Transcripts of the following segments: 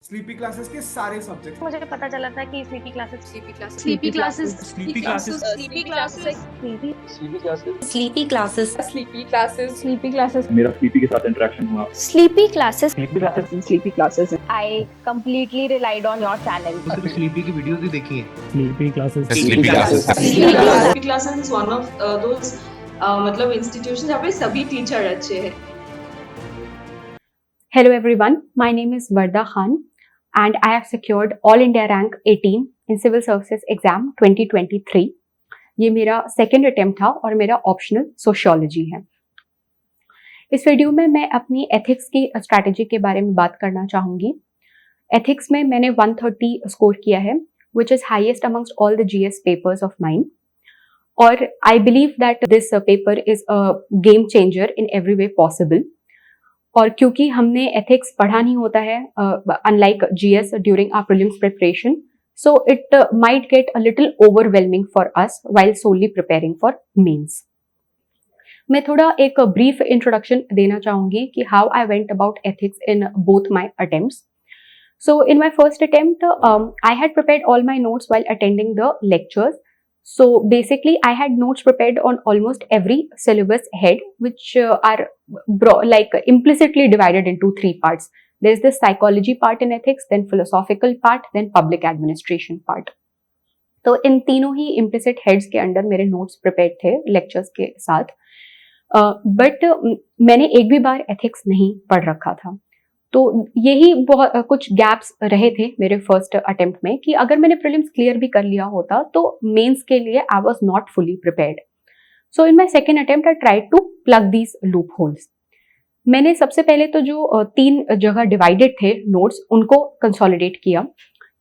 Sleepy classes के सारे subject. मुझे पता चला था कि sleepy classes sleepy classes sleepy classes sleepy classes sleepy classes sleepy classes sleepy classes sleepy classes sleepy classes मेरा स्लीपी के साथ इंटरेक्शन हुआ। Sleepy classes sleepy classes I completely relied on your channel. सिर्फ स्लीपी की videos ही देखी है। Sleepy classes sleepy classes is one of those मतलब institution जहाँ पे सभी टीचर अच्छे हैं। Hello everyone, my name is Varda Khan and I have secured All India Rank 18 in Civil Services Exam 2023. ये मेरा सेकेंड अटेम्प्ट था और मेरा ऑप्शनल सोशियोलॉजी है। इस वीडियो में मैं अपनी एथिक्स की स्ट्रैटेजी के बारे में बात करना चाहूँगी। एथिक्स में मैंने 130 स्कोर किया है, which is highest amongst all the GS papers of mine. और I believe that this paper is a game changer in every way possible. और क्योंकि हमने एथिक्स पढ़ा नहीं होता है unlike GS during our prelims preparation, so it might get a little overwhelming for us while solely preparing for mains. मैं थोड़ा एक ब्रीफ इंट्रोडक्शन देना चाहूंगी कि how I went about ethics in both my attempts. So in my first attempt I had prepared all my notes while attending the lectures. So basically, I had notes prepared on almost every syllabus head, which are like implicitly divided into three parts. There's the psychology part in ethics, then philosophical part, then public administration part. तो इन तीनों ही implicit heads के अंदर मेरे notes prepared थे lectures के साथ. But मैंने एक भी बार ethics नहीं पढ़ रखा था. तो यही बहुत कुछ गैप्स रहे थे मेरे फर्स्ट अटेम्प्ट में कि अगर मैंने प्रीलिम्स क्लियर भी कर लिया होता तो मेंस के लिए I was not fully prepared. So in my second attempt I tried to plug these loopholes. मैंने सबसे पहले तो जो तीन जगह डिवाइडेड थे नोट्स उनको कंसोलिडेट किया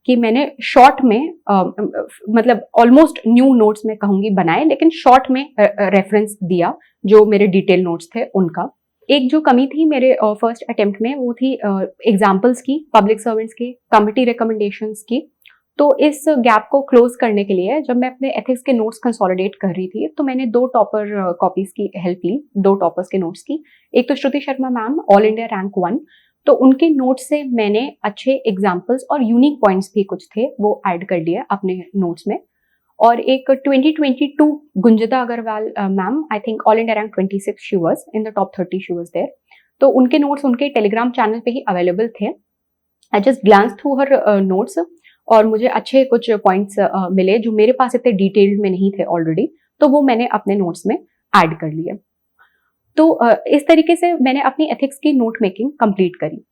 कि मैंने शॉर्ट में मतलब ऑलमोस्ट न्यू नोट्स में कहूँगी बनाए, लेकिन शॉर्ट में रेफरेंस दिया जो मेरे डिटेल नोट्स थे उनका. एक जो कमी थी मेरे फर्स्ट अटेम्प्ट में वो थी एग्जाम्पल्स की, पब्लिक सर्वेंट्स की, कमिटी रिकमेंडेशंस की. तो इस गैप को क्लोज करने के लिए जब मैं अपने एथिक्स के नोट्स कंसोलिडेट कर रही थी तो मैंने दो टॉपर कॉपीज की हेल्प ली, दो टॉपर्स के नोट्स की. एक तो Shruti Sharma ma'am, all India rank 1, तो उनके नोट्स से मैंने अच्छे एग्जाम्पल्स और यूनिक पॉइंट्स भी कुछ थे वो ऐड कर लिए अपने नोट्स में. और एक 2022 Gunjita Agrawal ma'am, I think all India rank 26 she was in the top 30 she was there. तो उनके नोट्स उनके टेलीग्राम चैनल पे ही अवेलेबल थे. I just glance through her notes और मुझे अच्छे कुछ पॉइंट्स मिले जो मेरे पास इतने डिटेल्ड में नहीं थे ऑलरेडी, तो वो मैंने अपने नोट्स में ऐड कर लिए. तो इस तरीके से मैंने अपनी एथिक्स की नोट मेकिंग कंप्लीट करी.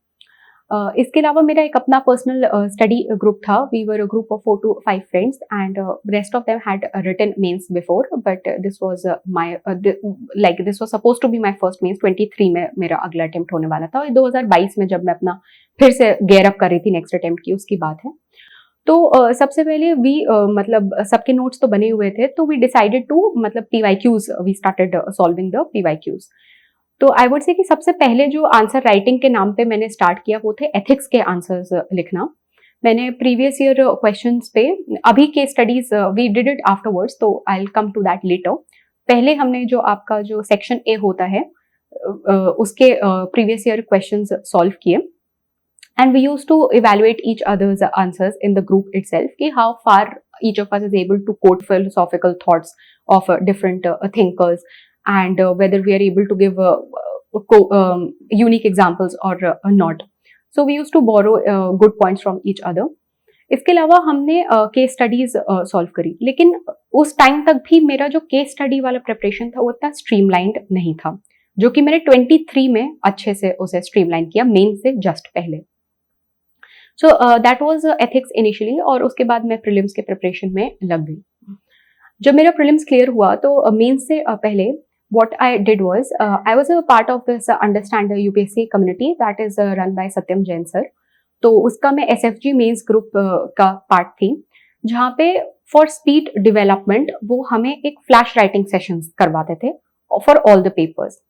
इसके अलावा मेरा एक अपना पर्सनल स्टडी ग्रुप था. We were a group of 4 to 5 friends and rest of them had written mains before, but this was my like this was supposed to be my first mains. 23 में मेरा अगला attempt होने वाला था और 2022 में जब मैं अपना फिर से गेयर अप कर रही थी नेक्स्ट अटेम्प्ट की, उसकी बात है. तो सबसे पहले मतलब सबके नोट्स तो बने हुए थे, तो वी डिसाइडेड टू मतलब PYQs, we started solving the PYQs. तो आई वुड से कि सबसे पहले जो आंसर राइटिंग के नाम पे मैंने स्टार्ट किया वो थे एथिक्स के आंसर्स लिखना. मैंने प्रीवियस ईयर क्वेश्चंस पे, अभी के studies we did it afterwards, तो I will come to that later. पहले हमने जो आपका जो सेक्शन ए होता है उसके प्रीवियस ईयर क्वेश्चंस सॉल्व किए. And we used to evaluate each others answers in the group itself कि how far each of us is able to quote philosophical thoughts of different thinkers and whether we are able to give unique examples or not. So we used to borrow good points from each other. इसके अलावा हमने case studies solve करी, लेकिन उस time तक भी मेरा जो केस स्टडी वाला प्रिपरेशन था वो इतना स्ट्रीमलाइंड नहीं था, जो कि मैंने 23 में अच्छे से उसे स्ट्रीमलाइन किया मेन से जस्ट पहले. So that was ethics initially, और उसके बाद मैं प्रीलिम्स के प्रिपरेशन में लग गई. जब मेरा प्रीलिम्स क्लियर हुआ तो मेंस से पहले what I did was I was a part of this Understand the UPSC community that is run by Satyam Jain sir. तो उसका मैं SFG मेंस ग्रुप का पार्ट थी, जहाँ पे फॉर स्पीड डेवलपमेंट वो हमें एक फ्लैश राइटिंग सेशंस करवाते थे for all the papers.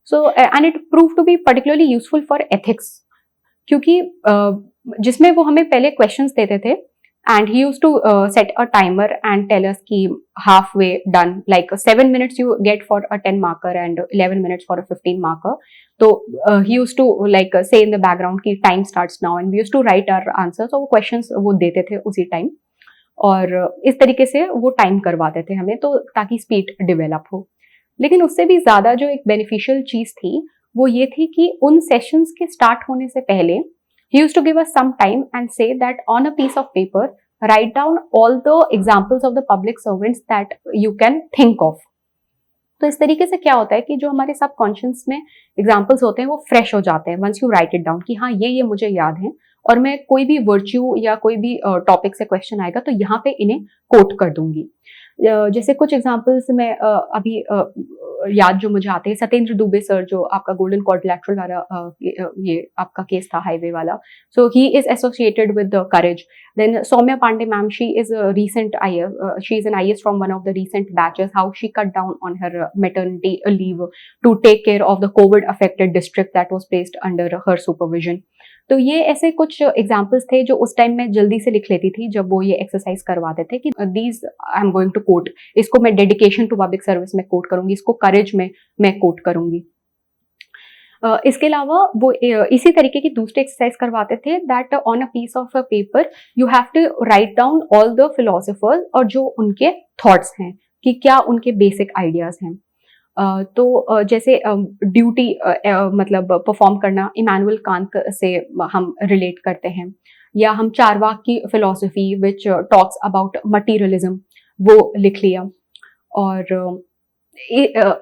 So and it prove to be particularly useful for ethics, क्योंकि जिसमें वो हमें पहले क्वेश्चंस देते थे and he used to set a timer and tell us ki halfway done, like 7 minutes you get for a 10 marker and 11 minutes for a 15 marker. So he used to like say in the background ki time starts now, and we used to write our answers. So वो questions वो देते थे उसी time, और इस तरीके से वो टाइम करवाते थे हमें, तो ताकि स्पीड डेवलप हो. लेकिन उससे भी ज्यादा जो एक बेनिफिशियल चीज थी वो ये थी कि उन सेशंस के स्टार्ट होने से पहले he used to give us some time and say that on a piece of paper write down all the examples of the public servants that you can think of. तो इस तरीके से क्या होता है कि जो हमारे सबकॉन्शियस में एग्जाम्पल्स होते हैं वो फ्रेश हो जाते हैं once you write it down कि हाँ ये मुझे याद है, और मैं कोई भी वर्च्यू या कोई भी टॉपिक से क्वेश्चन आएगा तो यहाँ पे इन्हें कोट कर दूंगी. जैसे कुछ एग्जांपल्स मैं अभी याद जो मुझे आते हैं, सत्येंद्र दुबे सर जो आपका गोल्डन क्वाड्रिलैटरल वाला ये आपका केस था हाईवे वाला, so he is associated with courage. Then Saumya Pandey ma'am, she is recent she is an IS from one of the recent batches, how she cut down on her maternity leave to take care of the COVID affected district that was placed under her supervision. तो ये ऐसे कुछ examples थे जो उस time मैं जल्दी से लिख लेती थी जब वो ये एक्सरसाइज करवाते थे कि these I am going to quote, इसको मैं डेडिकेशन टू पब्लिक सर्विस में कोट करूंगी, इसको करेज में मैं कोट करूंगी. इसके अलावा वो इसी तरीके की दूसरी एक्सरसाइज करवाते थे that on a piece of paper you have to write down all the philosophers और जो उनके थॉट्स हैं कि क्या उनके बेसिक आइडियाज हैं. तो जैसे ड्यूटी मतलब परफॉर्म करना इमैनुअल कांत से हम रिलेट करते हैं, या हम चारवाक की philosophy which talks about materialism वो लिख लिया. और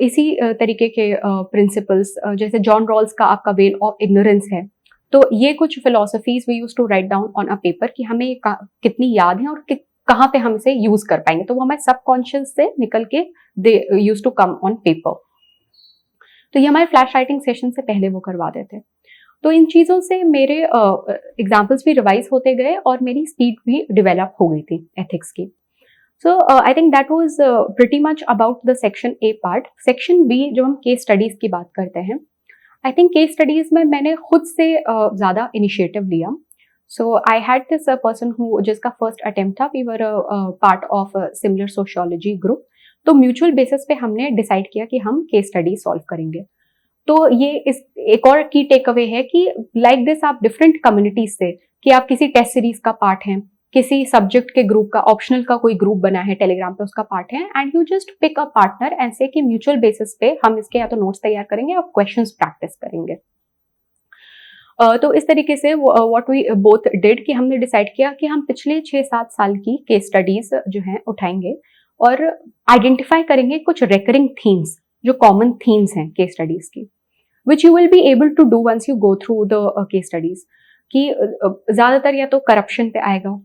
इसी तरीके के प्रिंसिपल्स जैसे जॉन रॉल्स का आपका वेल ऑफ इग्नोरेंस है, तो ये कुछ philosophies we use to write down on a paper कि हमें कितनी याद है और कहाँ पे हम इसे यूज कर पाएंगे, तो वो हमारे सबकॉन्शियस से निकल के they use to come on paper. तो ये हमारे फ्लैश राइटिंग सेशन से पहले वो करवाते थे. तो इन चीजों से मेरे एग्जाम्पल्स भी रिवाइज होते गए और मेरी स्पीड भी डेवलप हो गई थी एथिक्स की. So I think that was pretty much about the section A part. Section B जो हम केस स्टडीज की बात करते हैं, आई थिंक केस स्टडीज में मैंने खुद से ज्यादा इनिशिएटिव लिया. So I had this person who जिसका first attempt था, we were a part of a similar sociology group. तो म्यूचुअल बेसिस पे हमने डिसाइड किया कि हम केस स्टडी सॉल्व करेंगे. तो ये इस एक और की टेक अवे है कि लाइक दिस आप डिफरेंट कम्युनिटीज से, कि आप किसी टेस्ट सीरीज का पार्ट हैं, किसी सब्जेक्ट के ग्रुप का, ऑप्शनल का कोई ग्रुप बना है टेलीग्राम पे उसका पार्ट है, and you just pick a partner and say कि म्यूचुअल बेसिस पे हम इसके या तो नोट्स तैयार करेंगे और क्वेश्चंस प्रैक्टिस करेंगे. तो इस तरीके से व्हाट वी बोथ डिड कि हमने डिसाइड किया कि हम पिछले 6-7 साल की केस स्टडीज जो हैं उठाएंगे और आइडेंटिफाई करेंगे कुछ रेकरिंग थीम्स जो कॉमन थीम्स हैं केस स्टडीज की, which you will be able to do once you go through the case studies. कि ज्यादातर या तो करप्शन पे आएगा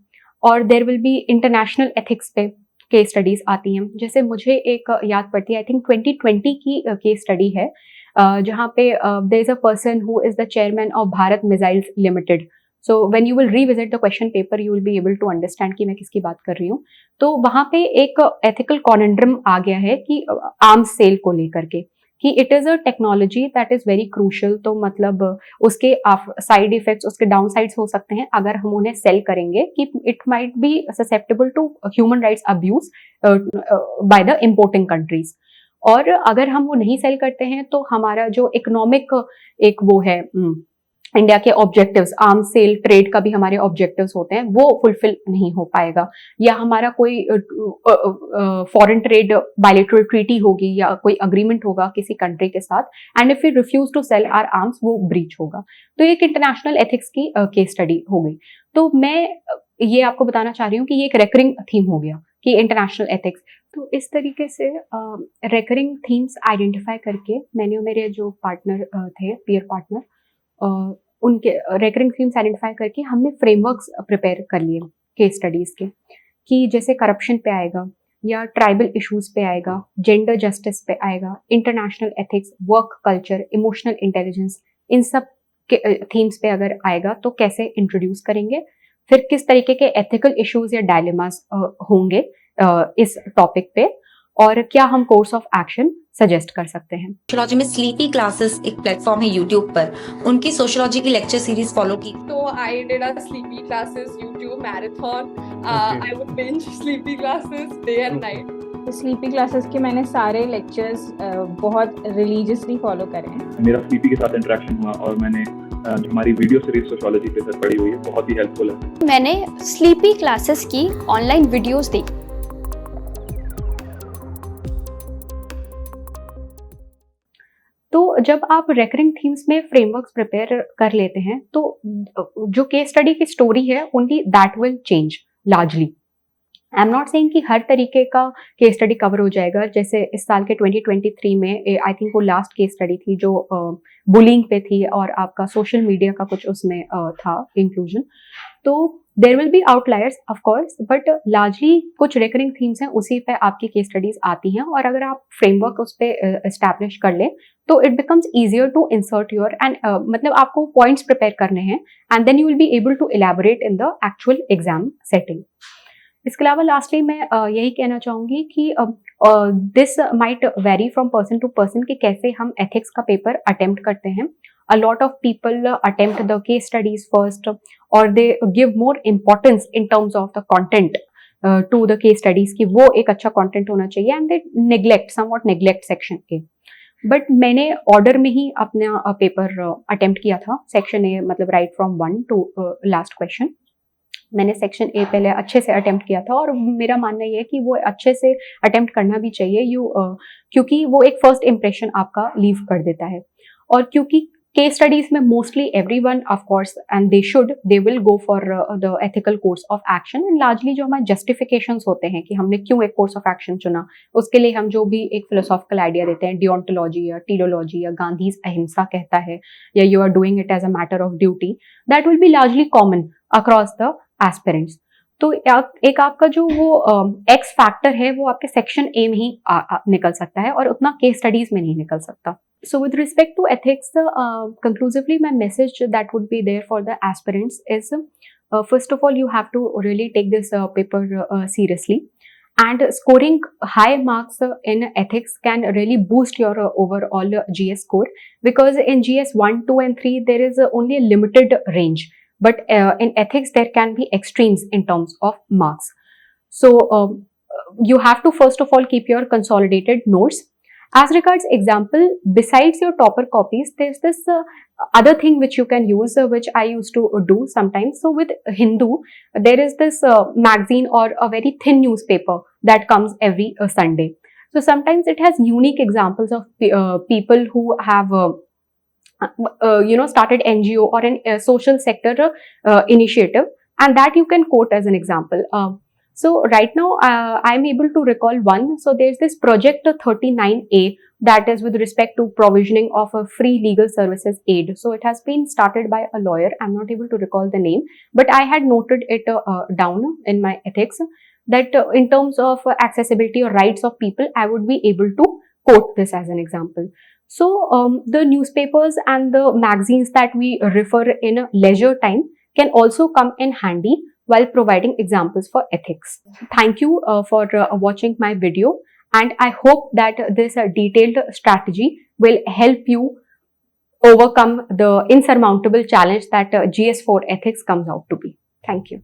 और there will be international ethics पे केस स्टडीज आती हैं. जैसे मुझे एक याद पड़ती है, आई थिंक 2020 की केस स्टडी है जहाँ पे there is a person who is the chairman of Bharat Missiles Limited. So when you will revisit the question paper, you will be able to understand कि मैं किसकी बात कर रही हूँ. तो वहाँ पे एक ethical conundrum आ गया है कि आर्म्स सेल को लेकर के, कि it is a technology that is very crucial. तो मतलब उसके साइड इफेक्ट्स, उसके डाउन साइड्स हो सकते हैं अगर हम उन्हें सेल करेंगे, कि it might be susceptible to human rights abuse by the importing countries. और अगर हम वो नहीं सेल करते हैं तो हमारा जो इकोनॉमिक एक वो है इंडिया के ऑब्जेक्टिव्स, आर्म्स सेल ट्रेड का भी हमारे ऑब्जेक्टिव्स होते हैं, वो फुलफिल नहीं हो पाएगा. या हमारा कोई फॉरेन ट्रेड बायलैटरल ट्रीटी होगी या कोई अग्रीमेंट होगा किसी कंट्री के साथ, and if we refuse to sell our arms, वो ब्रीच होगा. तो एक इंटरनेशनल एथिक्स की केस स्टडी हो गई. तो मैं ये आपको बताना चाह रही हूँ कि ये एक रेकरिंग थीम हो गया कि इंटरनेशनल एथिक्स. तो इस तरीके से रेकरिंग थीम्स आइडेंटिफाई करके मैंने, मेरे जो पार्टनर थे, पीयर पार्टनर, उनके रेकरिंग थीम्स आइडेंटिफाई करके हमने फ्रेमवर्क्स प्रिपेयर कर लिए केस स्टडीज के, कि जैसे करप्शन पे आएगा या ट्राइबल इश्यूज पे आएगा, जेंडर जस्टिस पे आएगा, international ethics, work culture, emotional intelligence, इन सब के थीम्स पे अगर आएगा तो कैसे इंट्रोड्यूस करेंगे, फिर किस तरीके के एथिकल इश्यूज या डायलेमास होंगे इस टॉपिक पे, और क्या हम कोर्स ऑफ एक्शन सजेस्ट कर सकते हैं. सोशियोलॉजी में स्लीपी क्लासेस एक प्लेटफॉर्म है यूट्यूब पर, उनकी सोशियोलॉजी की लेक्चर सीरीज फॉलो की. So I did a sleepy classes YouTube marathon I would binge sleepy classes day and night. Sleepy classes के मैंने सारे लेक्चर्स बहुत रिलीजियसली फॉलो करे हैं। मेरा स्लीपी के साथ इंटरेक्शन हुआ और मैंने जो हमारी वीडियो सीरीज सोशियोलॉजी पे सर पढ़ी हुई है बहुत ही हेल्पफुल है। मैंने स्लीपी क्लासेस की ऑनलाइन वीडियोस देखी। तो जब आप रेकरिंग थीम्स में फ्रेमवर्क्स प्रिपेयर कर लेते हैं तो जो केस स्टडी की स्टोरी है only that will change largely. I am not saying कि हर तरीके का केस स्टडी कवर हो जाएगा। जैसे इस साल के 2023 में आई थिंक वो लास्ट केस स्टडी थी जो बुलिंग पे थी और आपका सोशल मीडिया का कुछ उसमें था इंक्लूजन। तो there will be outliers of course, but largely कुछ रेकरिंग थीम्स हैं उसी पे आपकी केस स्टडीज आती हैं और अगर आप फ्रेमवर्क उस पर एस्टैब्लिश कर लें तो it becomes easier to insert your and मतलब आपको पॉइंट्स प्रिपेयर करने हैं and then you will be able to elaborate in the actual exam setting. इसके अलावा लास्टली मैं यही कहना चाहूँगी कि this might vary from person to person कि कैसे हम एथिक्स का पेपर अटेम्प्ट करते हैं। A lot of people attempt the case studies first और they give more importance in terms of the content to the case studies कि वो एक अच्छा कंटेंट होना चाहिए and they neglect somewhat neglect section A. But मैंने order में ही अपना पेपर अटेम्प्ट किया था, सेक्शन ए मतलब right from 1 to last question. मैंने सेक्शन ए पहले अच्छे से अटेम्प्ट किया था और मेरा मानना ये है कि वो अच्छे से अटेम्प्ट करना भी चाहिए क्योंकि वो एक फर्स्ट इम्प्रेशन आपका लीव कर देता है। और क्योंकि केस स्टडीज में mostly everyone of course and they will go for the ethical course of action and largely जो हमारे जस्टिफिकेशंस होते हैं कि हमने क्यों एक कोर्स ऑफ एक्शन चुना, उसके लिए हम जो भी एक फिलोसॉफिकल आइडिया देते हैं, डियोंटोलॉजी या टीलोलॉजी या गांधीज अहिंसा कहता है या you are doing it as a matter of duty, that will be largely common across the aspirants. तो एक आपका जो वो एक्स फैक्टर है वो आपके सेक्शन ए में ही निकल सकता है और उतना केस स्टडीज में नहीं निकल सकता। So with respect to ethics, conclusively my message that would be there for the aspirants is first of all you have to really take this paper seriously, and scoring high marks in ethics can really boost your overall GS score, because in GS 1, 2 and 3 there is only a limited range, but in ethics there can be extremes in terms of marks. So you have to first of all keep your consolidated notes. As regards example, besides your topper copies, there's this other thing which you can use, which I used to do sometimes. So with Hindu, there is this magazine or a very thin newspaper that comes every Sunday. So sometimes it has unique examples of people who have started NGO or a social sector initiative, and that you can quote as an example. So right now I'm able to recall one. So there's this project 39A that is with respect to provisioning of a free legal services aid. So it has been started by a lawyer. I'm not able to recall the name, but I had noted it down in my ethics that in terms of accessibility or rights of people, I would be able to quote this as an example. So the newspapers and the magazines that we refer in leisure time can also come in handy while providing examples for ethics. Thank you for watching my video, and I hope that this detailed strategy will help you overcome the insurmountable challenge that GS4 ethics comes out to be. Thank you.